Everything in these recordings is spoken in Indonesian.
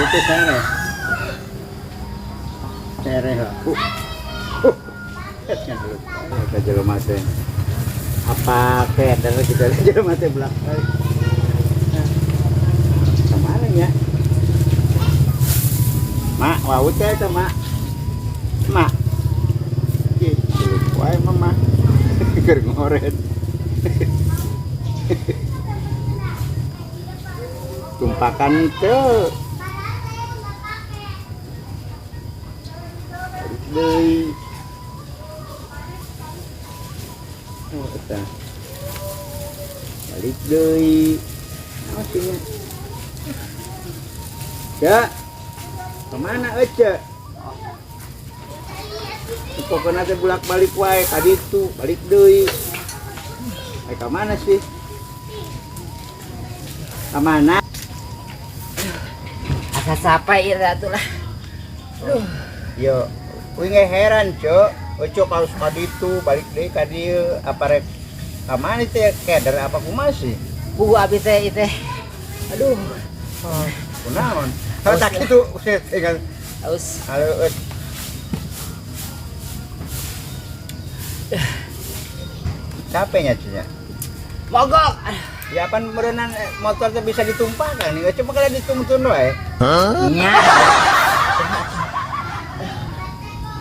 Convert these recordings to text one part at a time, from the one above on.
itu sana. Sereh. Kan dulu. Kita jelema teh. Apa keder kita jelema teh belak. Kemana ya? Mak, wau teh teh mak. Mak. Wae mama. Keur ngoret. Tumpakan teu. Deui. Oh, eta. Balik deui. Naon sih nya? Ya. Kemana aja? Pokoknya teh bolak-balik wae tadi itu balik deui. Ke mana sih? Ke mana? Asa sapai ira atuh lah. Yo, kuing heran, Cok. Cok harus ka ditu balik deui ka dieu apa rek ka mana teh keder apa kumaha sih? Bu abi teh teh. Aduh. Oh, kunaon? Kalau tak kitu tinggal Aus. halo. Capeknya cenah. Mogok. Ya pan meureunan motor teh bisa ditumpahkan, enggak cuma kalau dituntun wae. Nya.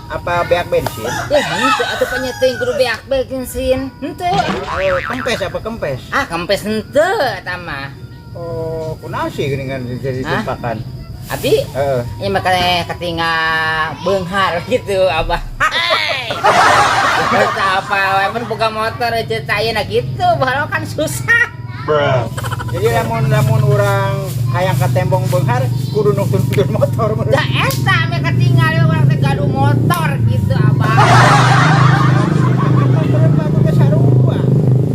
Apa beak bensin? Henteu atuh penyeting kudu beak bensin. Henteu. Kempes apa kempes? Ah, kempes henteu eta mah. Oh, kunaon sih geuningan jadi ditumpahkan? Abi, Heeh. ieu mah ketinggal beunghar gitu, Abah. Eta apa wae mun boga motor aja ayeuna gitu, baheula kan susah. Jadi lamun urang hayang ka tembong beunghar kudu nuntun motor meureun. Da eta ame ketinggal urang teh gaduh motor gitu, Abah. Motor batu ge sarua.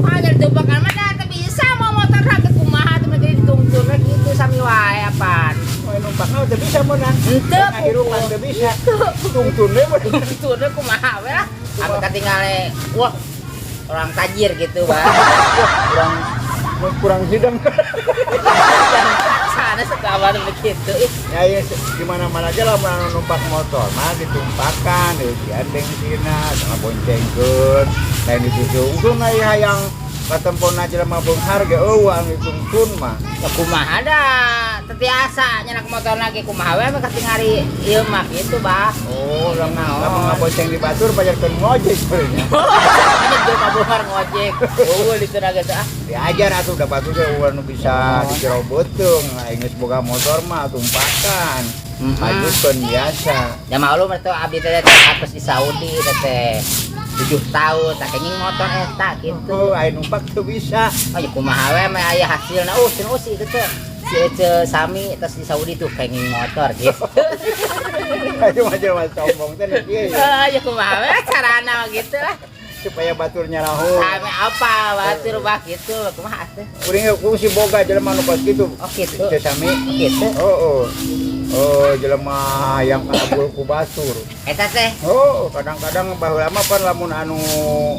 Ah, jadi tumpakan mah da teu bisa mau motor raget kumaha teh jadi ditungtun gitu sami wae apaan. Moe numpakna teu bisa meunang. Henteu, Ngahirupan teu bisa. Tungtun we meureun. Tungtun kumaha we lah. Ame ketinggal wah orang tajir gitu, Bang. Kurang sidang. Sana sekawan begitu. Ya ya di mana-mana aja lah mun numpak motor mah ditumpahkan, digandeng sina, sama boncengkeun, lain ditungtun aya hayang katemponna jelema beunghar ge eueuh ditungtun mah. Ya kumaha da tetiasa nyenak motor lagi kumaha we mah katingari ieu mah gitu, Bah. Oh, lamun ngabonceng di batur pajarkeun ngojek sebenarnya. Ini dia kabuhar ngojek. Oh, di tenaga teh ah. Diajar atuh da batur teh anu bisa dijerobeuteung, aing geus boga motor mah tumpahkan. Majukeun biasa. Ya maklum atuh abdi teh atos di Saudi teh 7 tahun tak kenging motor eta gitu. Oh, aing numpak teu bisa. Oh, ya kumaha we mah aya hasilna. Oh, cenah sih kitu teh. Si Ece Sami terus di Saudi tuh kenging motor gitu. Ayo mah sombong teh kieu. Ya kumaha we carana gitu lah. Supaya baturnya rahul. Sami apa batur bah gitu kumaha teh. Kuring si boga jelema nu kos kitu. Oh gitu. Teh sami. Gitu. Oh, jelema yang kabul ku batur. Eta teh. Oh, kadang-kadang baheula mah pan lamun anu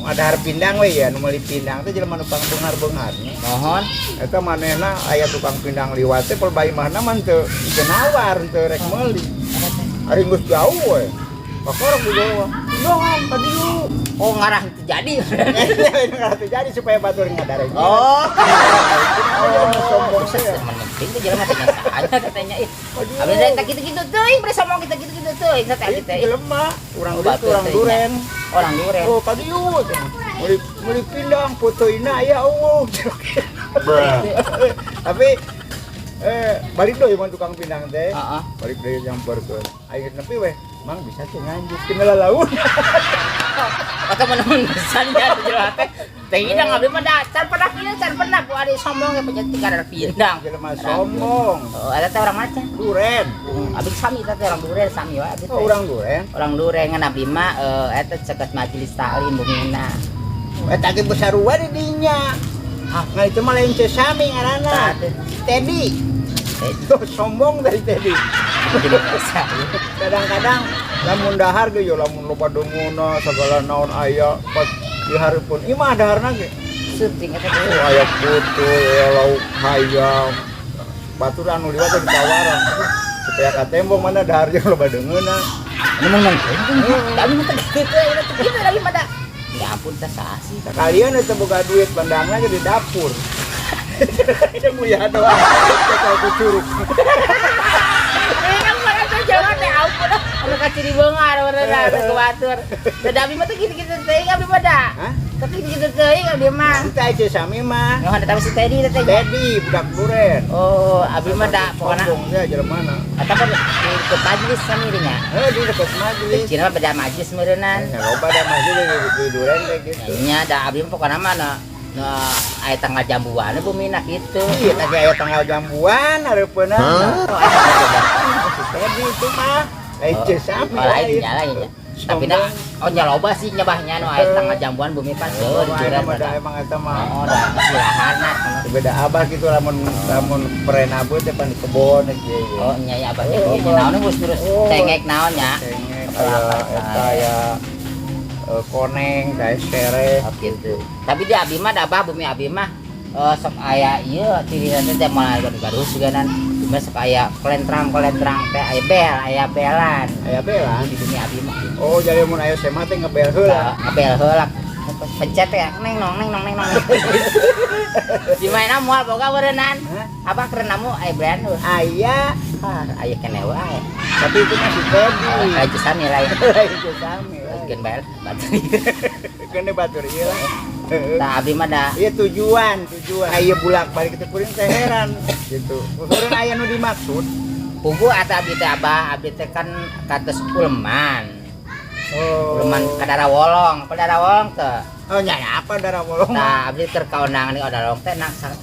adahar pindang we ya, anu meuli pindang teh jelema nu pangbeunghar-beunghar. Mohon. Eta manehna aya tukang pindang liwat teh pelbayi mahna mah teu nawar teu rek meuli. Ari geus jauh we. Bakorok di bawah. Doang tadi lu. Oh ngarah itu jadi. Ngarah teu jadi supaya batur ngadareng. Oh. Sombong teh. Penting tuh jelema teh nyasaan katanya ih. Abis dari tak gitu-gitu teuing bre somong kita gitu-gitu teuing sa teh teh. Jelema urang duren. Orang duren. Oh, tadi lu. Meuli pindang fotoina aya eueuh. Tapi balik deui mun tukang pindang teh. Heeh. Balik deui nyamperkeun. Aing nepi we, Mang bisa teh nganjuk tinggal laut. Atau menemun pisan ya jelema teh. Teh hidang abdi mah can pernah kieu can pernah ku ari sombong ge penyen tinggal pindang. Jelema sombong. Oh, ada teh orang macam. Duren. Abdi sami teh orang duren sami wae abdi teh. Oh, urang duren. Orang duren ngan abdi mah eta cegat majelis taklim bumina. Eta ge besarua di dinya. Ah, ngan itu mah lain teh sami ngaranna. Teddy. Itu sombong dari Teddy. Kadang-kadang lamun dahar ge yo lamun loba denguna segala naon aya pas dihareupeun ieu mah daharna ge Syuting eta teh. aya putu aya lauk hayam batur anu liwat teh ditawaran supaya ka tembok mana dahar jeung loba deungeuna. Anu mah tapi mah teh kitu ya kitu lagi mah da. Ya ampun teh saasi. Kalian itu boga duit bandangna ge di dapur. Yang mulia doang. Kau kucuruk. Kan mana teh jalan teh ampun anu kaciri beungar beneran ke batur. Tadi mah teh kitu-kitu teh abdi mah da. Hah? Tapi kitu teh abdi mah. Kita aja sami mah. Noh ada si Teddy teh. Teddy budak duren. Oh, abdi mah da pokona. Sombongnya jelema mana? Eta kan di majelis samiringnya. Di dekat majelis. Cina mah beda majelis meureunnan. Ya loba da majelis di duren teh gitu. Nya da abdi mah pokona mah aya tanggal jambuan bumina kitu. Iya tadi aya tanggal jambuan hareupeuna. Si Teddy itu mah. Lain sami. Lain nya. Tapi na nya loba sih nyabahnya nu aya tanggal jambuan bumi pan seueur di duren. Emang eta mah. Oh, da silahana. Beda abah gitu lamun perenabut teh pan di kebon gitu. Oh, nya ya abah ge naon geus terus cengek naon nya. Cengek eta ya koneng kayak sere gitu. Tapi di abi mah da abah bumi abi mah sok aya ieu cirian teh moal garus siganan. Cuma sok aya kelentrang teh aya belan. aya belan Di bumi abi mah. oh jadi mun aya sema teh ngebel heula Ngebel heula. Pencet ya, neng nong. Di mana moal boga beureunan. Abah kerenamu aya belan heuh. aya Aya keneh wae. tapi itu masih Teddy Aya sami lain. itu sami Gen bel batu. kene batur ieu lah Tah abi mah da iya tujuan aya bulak balik ke kuring teh heran gitu urang aya nu dimaksud pugu eta abi teh abah abi teh kan kados ulman. Ulman kadara wolong teh. oh nya apa darah bolong Nah, abdi keur kaunangan di odalong teh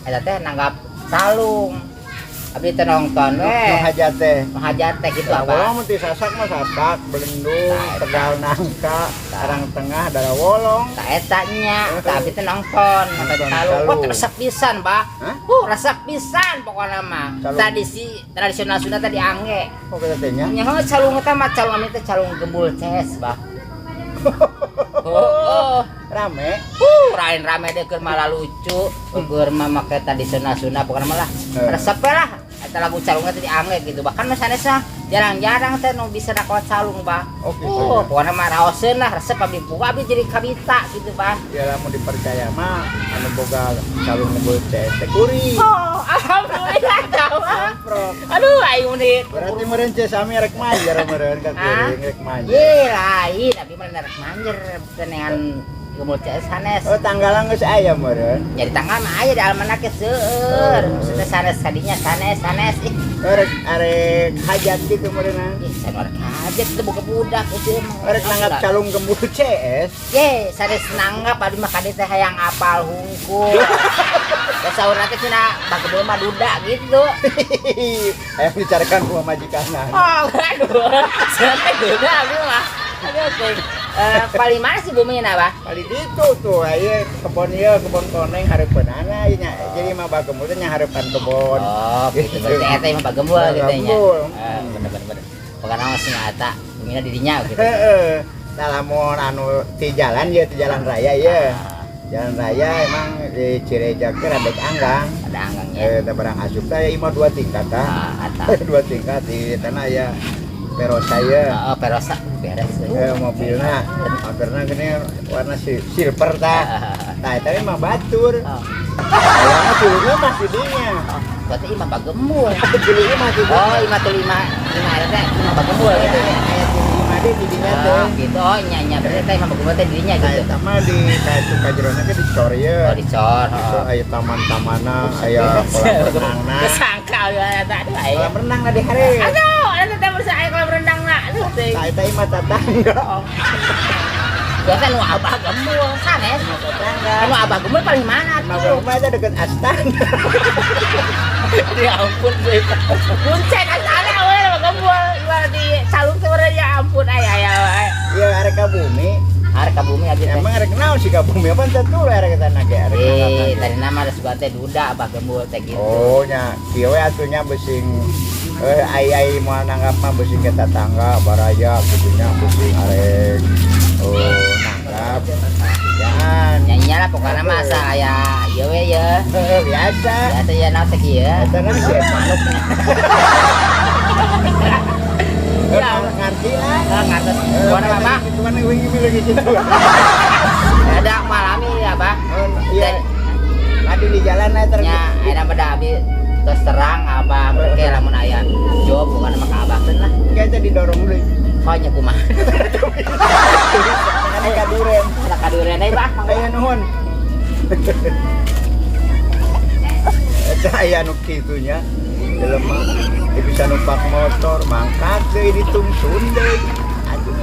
eta teh nanggap salung. Abdi teh nonton nu we. hajat teh Hajat teh gitu darah abah. wolong mun teu sasak mah sasak belendung Nah, eta. tegal nangka sarang tengah darah wolong Tah eta nya, tah abdi teh nonton salung. salung. Oh, resep pisan, Bah. Hah? Resep pisan pokona mah. Salung. Tradisional Sunda teh diangge. kok kata tehnya Nya heuh calung eta mah calung ami teh calung gembul ces, Bah. Oh. rame Rain rame deh keur malah lucu, keur mah make tradisional Sunda pokona malah resep lah. Eta lagu calungna teh diangge gitu. Bahkan mah sanesna jarang-jarang teh nu bisa dakwat calung, Bah. Oh, gitu. Pokona mah raoseun lah resep abdi buka abdi jadi kabita gitu, Bah. ya lamun dipercaya mah anu boga calung ngebul CS teh kuring Oh, alhamdulillah tahu. Prok. Aduh, aing unik. berarti meureun CS sami rek manjer meureun ka kuring rek manjer Ye, lain abdi mah rek manjer kenean gemul CS sanes. oh tanggalan geus aya meureun Jadi tanggal mah aya di almanak ge seueur. Maksudnya sanes kadinya sanes ih. arek hajat gitu meureunna Ih, saya orang kaget itu buka budak itu emang. arek nanggap calung gembul CS Ye, sanes nanggap adi mah kade teh hayang apal hungkul. Ya saurna teh cenah bagebeul mah duda gitu. aya bicarakan ku majikanna Oh, aduh. Sampai duda abi mah. Aduh, teh. Paling mana sih buminya Bah? kali ditu tuh aya kebon ieu kebon koneng hareupeunana nya jadi mah bagembul teh nya hareupan kebon Oh, gitu. Berarti eta mah bagembul gitu nya. Bagembul. Bener. Pokoknya mah sing eta bumina dirinya gitu. heeh salamun anu ti jalan raya ya jalan raya emang di Cireja ke Radek Anggang Ada anggangnya. teh barang asup teh imah 2 tingkat tah Eta. 2 tingkat di tanah ya pero saya Oh, perosa beres. mobilnya motornya gini warna silver tah nah itu mah batur Oh, ayamnya dulunya masih dinya berarti imah bagembul. dulunya masih dinya Oh, imah tuh lima ada teh imah bagembul gitu. ayat lima deh di dinya Oh, teh gitu. Oh, nya berarti teh imah bagembul teh dirinya nah gitu. itu mah di kayak suka jerona ke dicor ya Oh, dicor. so aya taman-tamanan aya kolam renangna Kesangka ya eta aduh aing. kolam renang na di hari Aduh, ada teh bersih aya kolam renang na. Aduh teh. nah itu imah tetangga Biasa nu abah gembul sanes. tetangga Anu abah gembul paling mana nah tuh? rumah itu deket Astana Ya ampun sih. Kuncen asana we abah gembul. Ibarat di calung teh bener ya ampun aya. ya arek ka bumi Arek ka bumi abi teh. emang arek naon sih ka bumi apa tentu lah arek tanah ge arek Tadi nama ada sebuah teh duda abah gembul teh gitu. oh nya kieu we atunya besing ai moal nanggap mah besing ke tetangga baraya kudunya besing arek nanggap jangan Nyanyi lah pokoknya mah asal aya ieu we ya. biasa Biasa ya naon teh kieu. eta nang sih Manuknya. Ya, ngerti lah. ngartos. Buat apa? Itu kan wingi lagi gitu. Ada malami ya, Bah. Iya. Tadi di jalan aja terus. Nya aya beda abi terus terang abah mereka lamun aya job bukan sama kaabahkeun lah. Kita didorong dulu. Konya kumaha. Ada kaduren. Ada kaduren deui, Bah. Aya nuhun. Eta aya nu kitunya. Jelema bisa numpak motor, mangkat deui ditungtun deui. Aduh.